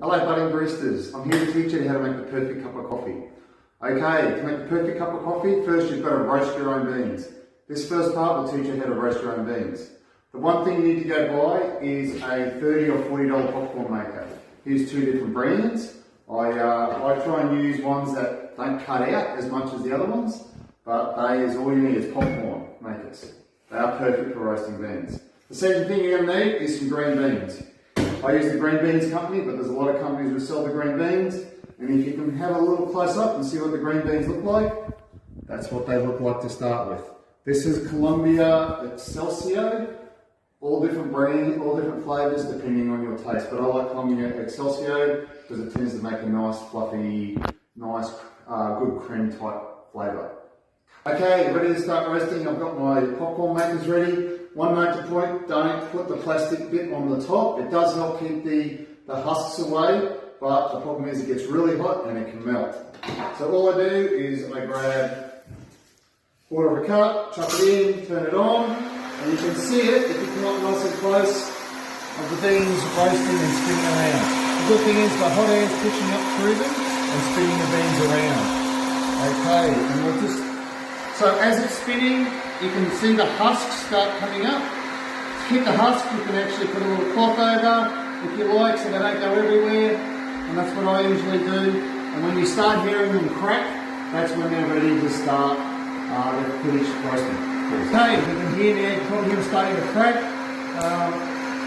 Hello budding baristas, I'm here to teach you how to make the perfect cup of coffee. Okay, to make the perfect cup of coffee, first you've got to roast your own beans. This first part will teach you how to roast your own beans. The one thing you need to go buy is a $30 or $40 popcorn maker. Here's two different brands. I try and use ones that don't cut out as much as the other ones, but all you need is popcorn makers. They are perfect for roasting beans. The second thing you're going to need is some green beans. I use the Green Beans Company, but there's a lot of companies that sell the green beans. And if you can have a little close up and see what the green beans look like, that's what they look like to start with. This is Colombia Excelsior. All different brands, all different flavours depending on your taste. But I like Colombia Excelsior because it tends to make a nice, fluffy, nice, good cream type flavour. Okay, ready to start roasting. I've got my popcorn makers ready. One note to point, don't put the plastic bit on the top. It does help keep the husks away, but the problem is it gets really hot and it can melt. So all I do is I grab quarter of a cup, chuck it in, turn it on, and you can see it, if you come up nice and close, of the beans roasting and spinning around. The good thing is the hot air is pushing up through them and spinning the beans around. Okay, and we'll just... So as it's spinning, you can see the husks start coming up. To keep the husk, you can actually put a little cloth over, if you like, so they don't go everywhere. And that's what I usually do. And when you start hearing them crack, that's when they're ready to start the finished roasting. Okay, you can hear now, you can probably hear them starting to crack.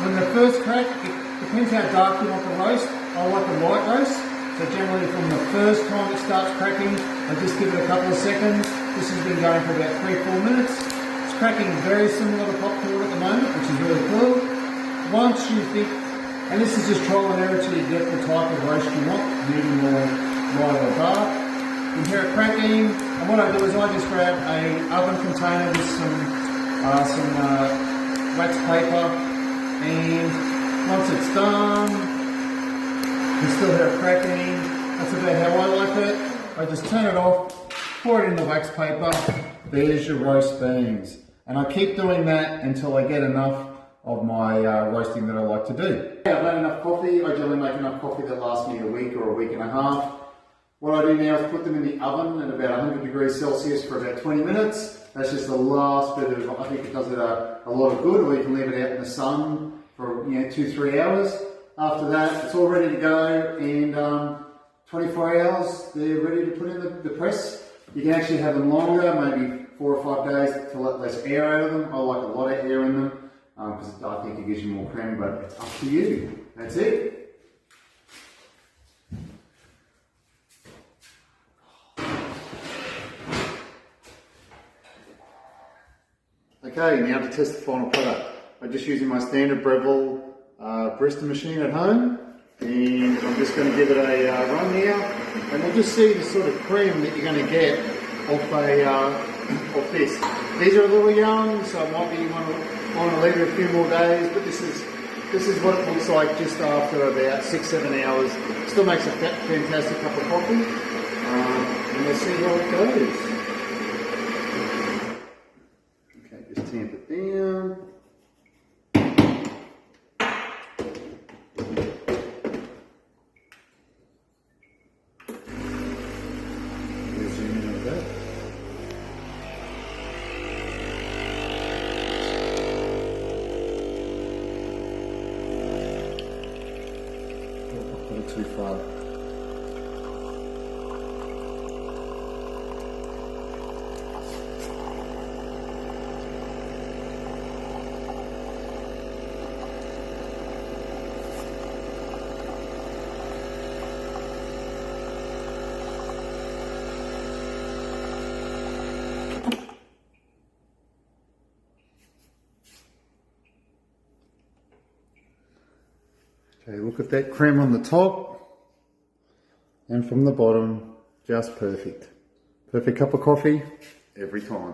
When they first crack, it depends how dark you want the roast. I like a light roast. So generally from the first time it starts cracking, I just give it a couple of seconds. This has been going for about 3-4 minutes. It's cracking very similar to popcorn at the moment, which is really cool. Once you think, and this is just trial and error till you get the type of roast you want, medium or light or dark. You hear it cracking, and what I do is I just grab an oven container with some wax paper, and once it's done, you can still hear it cracking. That's about how I like it. I just turn it off, pour it in the wax paper, there's your roast beans. And I keep doing that until I get enough of my roasting that I like to do. I've made enough coffee. I generally make enough coffee that lasts me a week or a week and a half. What I do now is put them in the oven at about 100 degrees Celsius for about 20 minutes. That's just the last bit of, I think it does it a lot of good, or you can leave it out in the sun for 2-3 hours. After that, it's all ready to go, and 24 hours, they're ready to put in the press. You can actually have them longer, maybe 4 or 5 days to let less air out of them. I like a lot of air in them because I think it gives you more cream, but it's up to you. That's it. Okay, now to test the final product. I'm just using my standard Breville barista machine at home, and I'm just going to give it a run now, and we'll just see the sort of cream that you're going to get off this. These are a little young, so it might be you want to leave it a few more days, but this is what it looks like just after about 6-7 hours. Still makes a fantastic cup of coffee, and we'll see how it goes. Okay, just tamp it down. Too far. Okay, look at that cream on the top. And from the bottom, just perfect. Perfect cup of coffee every time.